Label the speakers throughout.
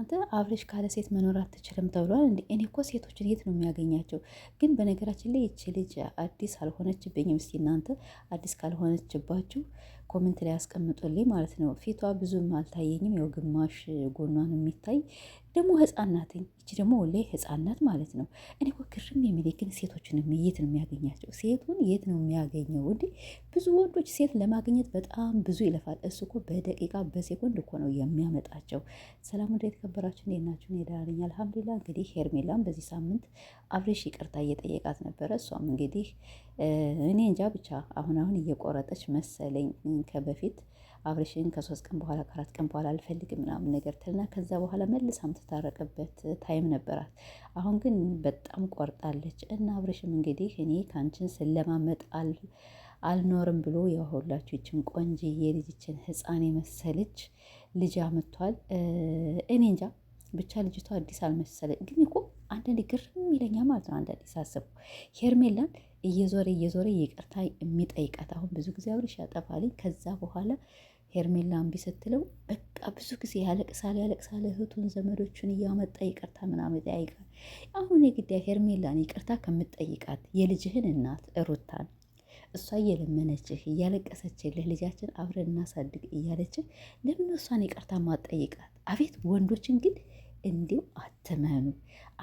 Speaker 1: እናንተ አብርሽ ካለ ሴት መኖር አትችልም ተብሏል እንዴ? እኔ እኮ ሴቶችን የት ነው የሚያገኛቸው? ግን በነገራችን ላይ ይቺ ልጅ አዲስ አልሆነችብኝም። እስቲ እናንተ አዲስ ካልሆነችባችሁ ኮሜንት ላይ ያስቀምጡልኝ ማለት ነው። ፊቷ ብዙም አልታየኝም፣ ያው ግማሽ ጎኗን የሚታይ ደግሞ ህፃን ናትኝ። ይቺ ደግሞ ወላሂ ህፃን ናት ማለት ነው። እኔ እኮ ግርም የሚለኝ ግን ሴቶችን የት ነው የሚያገኛቸው? ሴቱን የት ነው የሚያገኘው እንዴ? ብዙ ወንዶች ሴት ለማግኘት በጣም ብዙ ይለፋል። እሱ እኮ በደቂቃ በሴኮንድ እኮ ነው የሚያመጣቸው። ሰላም ወደ የተከበራችሁ እንዴት ናችሁ? እኔ ደህና ነኝ አልሐምዱሊላህ። እንግዲህ ሄርሜላም በዚህ ሳምንት አብርሽ ይቅርታ እየጠየቃት ነበረ። እሷም እንግዲህ እኔ እንጃ ብቻ አሁን እየቆረጠች መሰለኝ ከበፊት አብርሽን ከ3 ቀን በኋላ ከ4 ቀን በኋላ አልፈልግም ምናምን ነገር ትልና ከዛ በኋላ መልሳ የምትታረቅበት ታይም ነበራት። አሁን ግን በጣም ቆርጣለች እና አብርሽም እንግዲህ እኔ ከአንቺን ስለማመጥ አልኖርም ብሎ ያሁላችሁ ይችን ቆንጅዬ ልጅችን ህፃን የመሰለች ልጅ አምጥቷል። እኔ እንጃ ብቻ ልጅቷ አዲስ አልመሰለኝ፣ ግን እኮ አንዳንዴ ግርም ይለኛል ማለት ነው። አንዳንዴ ሳስበው ሄርሜላን እየዞረ ይቅርታ የሚጠይቃት አሁን ብዙ ጊዜ አብርሽ ያጠፋልኝ ከዛ በኋላ ሄርሜላ እምቢ ስትለው በቃ ብዙ ጊዜ ያለቅሳል። እህቱን ዘመዶቹን እያመጣ ይቅርታ ምናምን ይጠይቃል። አሁን የግድ ሄርሜላን ይቅርታ ከምትጠይቃት የልጅህን እናት ሩታን እሷ እየለመነችህ እያለቀሰችልህ ልጃችን አብረን እናሳድግ እያለችህ ለምን እሷን ይቅርታ ማትጠይቃት? አቤት ወንዶችን ግን እንዲሁ አትመኑ።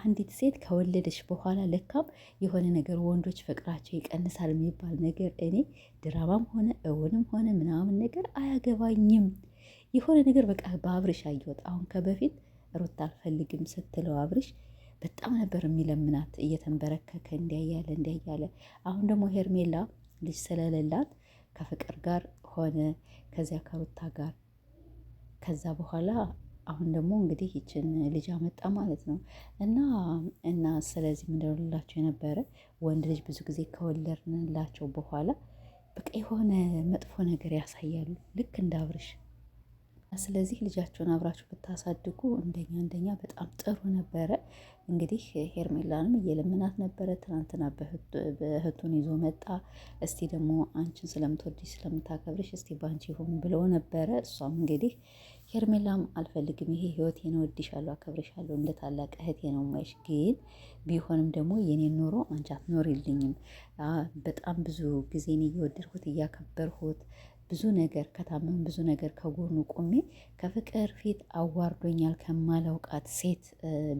Speaker 1: አንዲት ሴት ከወለደች በኋላ ለካም የሆነ ነገር ወንዶች ፍቅራቸው ይቀንሳል የሚባል ነገር እኔ ድራማም ሆነ እውንም ሆነ ምናምን ነገር አያገባኝም። የሆነ ነገር በቃ በአብርሽ አየሁት። አሁን ከበፊት ሩታ አልፈልግም ስትለው አብርሽ በጣም ነበር የሚለምናት እየተንበረከከ እንዲያያለ። አሁን ደግሞ ሄርሜላ ልጅ ስለሌላት ከፍቅር ጋር ሆነ ከዚያ ከሩታ ጋር ከዛ በኋላ አሁን ደግሞ እንግዲህ ይችን ልጅ አመጣ ማለት ነው። እና ስለዚህ ምንድነው የነበረ ወንድ ልጅ ብዙ ጊዜ ከወለድንላቸው በኋላ በቃ የሆነ መጥፎ ነገር ያሳያሉ ልክ እንደ አብርሽ። ስለዚህ ልጃቸውን አብራችሁ ብታሳድጉ እንደኛ በጣም ጥሩ ነበረ። እንግዲህ ሄርሜላንም እየለመናት ነበረ። ትናንትና በእህቱን ይዞ መጣ። እስቲ ደግሞ አንቺን ስለምትወድሽ ስለምታከብርሽ እስቲ ባንቺ ይሁን ብለው ነበረ። እሷም እንግዲህ ሄርሜላም አልፈልግም፣ ይሄ ህይወቴ ነው፣ እወድሻለሁ፣ አከብርሻለሁ፣ እንደ ታላቅ እህቴ ነው ማይሽ፣ ግን ቢሆንም ደግሞ የኔን ኑሮ አንቺ አትኖሪልኝም። በጣም ብዙ ጊዜን እየወደድኩት እያከበርሁት ብዙ ነገር ከታመም ብዙ ነገር ከጎኑ ቆሜ ከፍቅር ፊት አዋርዶኛል ከማላውቃት ሴት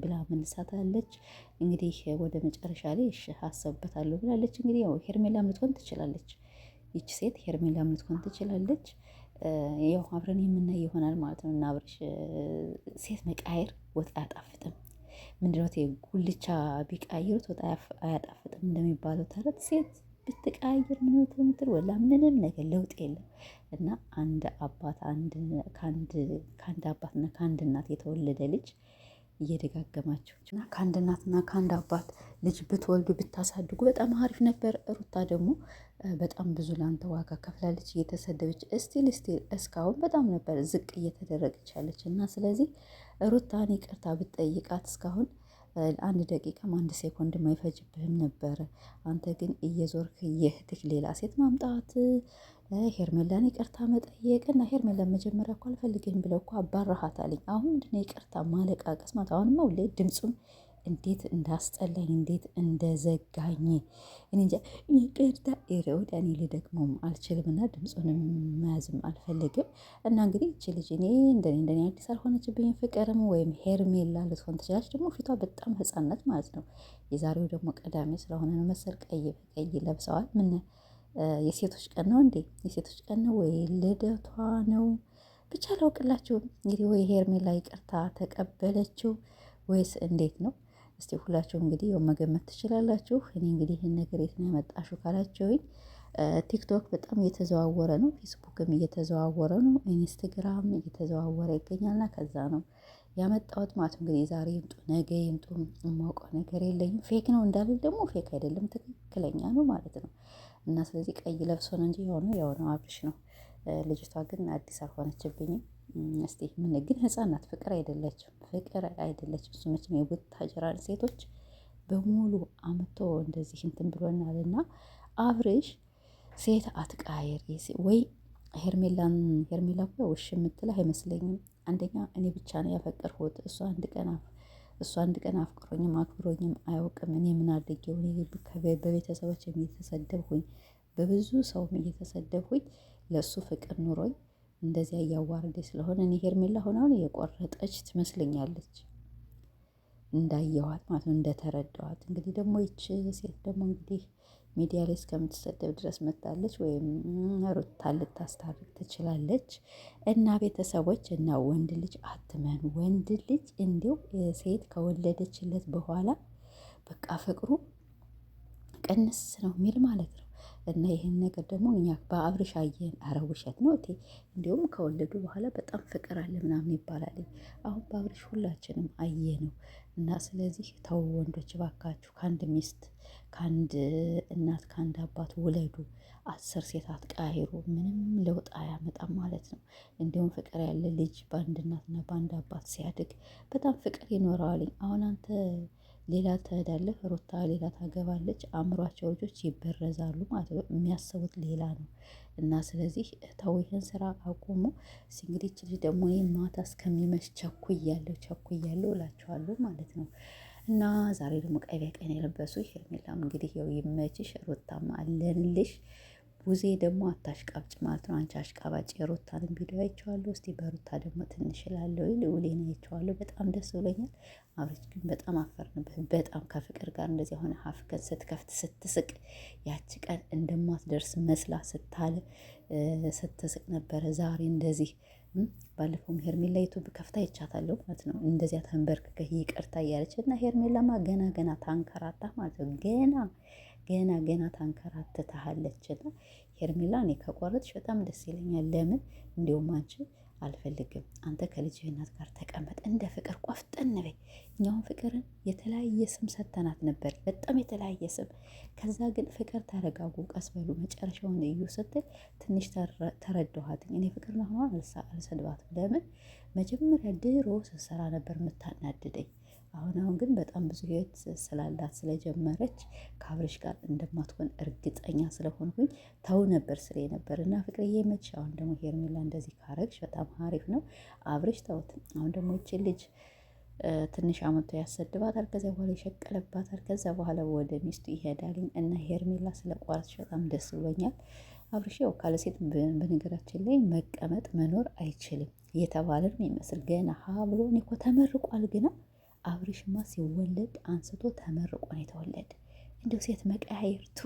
Speaker 1: ብላ መልሳታለች። እንግዲህ ወደ መጨረሻ ላይ እሺ አሰብበታለሁ ብላለች። እንግዲህ ያው ሄርሜላም ልትሆን ትችላለች፣ ይቺ ሴት ሄርሜላም ልትሆን ትችላለች። ያው አብረን የምናይ ይሆናል ማለት ነው። እና አብርሽ ሴት መቃየር ወጥ አያጣፍጥም። ምንድነው ጉልቻ ቢቃይሩት ወጥ አያጣፍጥም እንደሚባለው ተረት ሴት ብትቀያየር ምን ትምትል ወላ ምንም ነገር ለውጥ የለም። እና አንድ አባት ከአንድ አባትና ከአንድ እናት የተወለደ ልጅ እየደጋገማቸው እና ከአንድ እናትና ከአንድ አባት ልጅ ብትወልዱ ብታሳድጉ በጣም አሪፍ ነበር። ሩታ ደግሞ በጣም ብዙ ለአንተ ዋጋ ከፍላለች፣ እየተሰደበች እስቲል እስካሁን በጣም ነበር ዝቅ እየተደረገች ያለች እና ስለዚህ ሩታን ይቅርታ ብትጠይቃት እስካሁን አንድ ደቂቃም አንድ ሴኮንድ አይፈጅብህም ነበረ። አንተ ግን እየዞርክ የእህትህ ሌላ ሴት ማምጣት፣ ሄርሜላን ይቅርታ መጠየቅ እና ሄርሜላን መጀመሪያ እኮ አልፈልግህም ብለው እኮ አባራሃታልኝ። አሁን ምንድን ነው ይቅርታ ማለቃቀስ ማለት? አሁንማ ሁሌ ድምፁም እንዴት እንዳስጠላኝ እንዴት እንደዘጋኝ እኔ እንጃ። ይቅርታ ወደ እኔ ልደግመውም አልችልምና ድምፁንም መያዝም አልፈልግም። እና እንግዲህ ይቺ ልጅ እንደኔ አዲስ አልሆነችብኝም። ፍቅርም ወይም ሄርሜላ ልትሆን ትችላለች። ደግሞ ፊቷ በጣም ህፃነት ማለት ነው። የዛሬው ደግሞ ቅዳሜ ስለሆነ ነው መሰል ቀይ በቀይ ለብሰዋል። ምን የሴቶች ቀን ነው እንዴ? የሴቶች ቀን ነው ወይ ልደቷ ነው? ብቻ አላውቅላችሁም። እንግዲህ ወይ ሄርሜላ ይቅርታ ተቀበለችው ወይስ እንዴት ነው? እስቲ ሁላችሁም እንግዲህ ያው መገመት ትችላላችሁ። እኔ እንግዲህ ይህን ነገር የት ነው ያመጣሽው ካላችሁኝ ቲክቶክ በጣም እየተዘዋወረ ነው፣ ፌስቡክም እየተዘዋወረ ነው፣ ኢንስታግራም እየተዘዋወረ ይገኛልና ከዛ ነው ያመጣሁት ማለት ነው። እንግዲህ ዛሬ ይምጡ ነገ ይምጡ የማውቀው ነገር የለኝም። ፌክ ነው እንዳልል ደግሞ ፌክ አይደለም ትክክለኛ ነው ማለት ነው። እና ስለዚህ ቀይ ለብሶ ነው እንጂ የሆነው አብርሽ ነው። ልጅቷ ግን አዲስ አልሆነችብኝም። እስቲ ምን ግን ህፃን ናት፣ ፍቅር አይደለችም። እሱ መቼም የቡታጅራን ሴቶች በሙሉ አምቶ እንደዚህ እንትን ብሎናልና አብርሽ ሴት አትቃየር ወይ ሄርሜላ እኮ ውሽ የምትልህ አይመስለኝም። አንደኛ እኔ ብቻ ነው ያፈቀርሁት። እሱ አንድ ቀን አፍቅሮኝም አክብሮኝም አያውቅም። እኔ ምን አድርጌው በቤተሰቦች እየተሰደብኩኝ በብዙ ሰውም እየተሰደብኩኝ ለእሱ ፍቅር ኑሮኝ እንደዚያ እያዋረደ ስለሆነ እኔ ሄርሜላ አሁን የቆረጠች ትመስለኛለች እንዳየኋት ማለት ነው፣ እንደተረዳኋት። እንግዲህ ደግሞ ይች ሴት ደግሞ እንግዲህ ሚዲያ ላይ እስከምትሰደብ ድረስ መታለች፣ ወይም ሩታን ልታስታርቅ ትችላለች። እና ቤተሰቦች እና ወንድ ልጅ አትመኑ። ወንድ ልጅ እንዲው ሴት ከወለደችለት በኋላ በቃ ፍቅሩ ቅንስ ነው የሚል ማለት ነው። እና ይህን ነገር ደግሞ እኛ በአብርሽ አየን። አረ ውሸት ነው እቴ። እንዲሁም ከወለዱ በኋላ በጣም ፍቅር አለ ምናምን ይባላል። አሁን በአብርሽ ሁላችንም አየ ነው። እና ስለዚህ ተው ወንዶች ባካችሁ፣ ከአንድ ሚስት ከአንድ እናት ከአንድ አባት ውለዱ። 10 ሴት አትቀያይሩ። ምንም ለውጥ አያመጣም ማለት ነው። እንዲሁም ፍቅር ያለ ልጅ በአንድ እናትና በአንድ አባት ሲያድግ በጣም ፍቅር ይኖረዋል። አሁን አንተ ሌላ ትሄዳለህ፣ ሩታ ሌላ ታገባለች። አእምሯቸው ልጆች ይበረዛሉ ማለት ነው። የሚያስቡት ሌላ ነው። እና ስለዚህ ተው ይህን ስራ አቁሙ። እንግዲህ ልጅ ደግሞ እኔ ማታ እስከሚመሽ ቸኩያለሁ እላችኋለሁ ማለት ነው። እና ዛሬ ደግሞ ቀይ በቀይ የለበሱ ሄርሜላም እንግዲህ ያው ይመችሽ፣ ሩታም አለንልሽ። ቡዜ ደግሞ አታሽቃብጭ ማለት ነው። አንቺ አሽቃባጭ። የሩታንም ቪዲዮ አይቼዋለሁ። እስቲ በሩታ ደግሞ ትንሽ እላለሁ። ልውሌን አይቼዋለሁ። በጣም ደስ ብሎኛል። አብረች ግን በጣም አፈርንበት። በጣም ከፍቅር ጋር እንደዚህ ሆነ አፍከን ስትከፍት ስትስቅ፣ ያቺ ቀን እንደማትደርስ መስላ ስትስቅ ነበረ። ዛሬ እንደዚህ ባለፈውም ሄርሜላ ዩቱብ ከፍታ ይቻታለሁ ማለት ነው። እንደዚያ ተንበርክከህ ይቅርታ እያለች እና ሄርሜላማ ገና ታንከራታ ማለት ነው። ገና ታንከራትታለች። እና ሄርሜላ እኔ ከቆረጥሽ በጣም ደስ ይለኛል። ለምን እንዲሁም አንቺ አልፈልግም። አንተ ከልጅህ እናት ጋር ተቀመጥ፣ እንደ ፍቅር ቆፍጠን በይ። እኛውን ፍቅርን የተለያየ ስም ሰተናት ነበር፣ በጣም የተለያየ ስም። ከዛ ግን ፍቅር ተረጋጉ፣ ቀስ በሉ፣ መጨረሻውን እዩ ስትል ትንሽ ተረዳኋት። እኔ ፍቅር ነው አልሰድባትም። ለምን መጀመሪያ ድሮ ስትሰራ ነበር የምታናድደኝ። አሁን ግን በጣም ብዙ ህይወት ስላላት ስለጀመረች ከአብርሽ ጋር እንደማትሆን እርግጠኛ ስለሆንኩኝ ተው ነበር ስለ ነበር እና ፍቅርዬ መች። አሁን ደግሞ ሄርሜላ እንደዚህ ካረግሽ በጣም አሪፍ ነው። አብርሽ ተውት። አሁን ደግሞ ይቺ ልጅ ትንሽ አመቶ ያሰድባታል፣ ከዚያ በኋላ ይሸቀለባታል፣ ከዛ በኋላ ወደ ሚስቱ ይሄዳልኝ። እና ሄርሜላ ስለ ቋረጥሽ በጣም ደስ ብሎኛል። አብርሽ ያው ካለ ሴት በነገራችን ላይ መቀመጥ መኖር አይችልም እየተባለ ነው የሚመስል። ገና ሀ ብሎ እኔ እኮ ተመርቋል ግና አብርሽማ ሲወለድ አንስቶ ተመርቆ ነው የተወለደ። እንደው ሴት መቀያየርቱ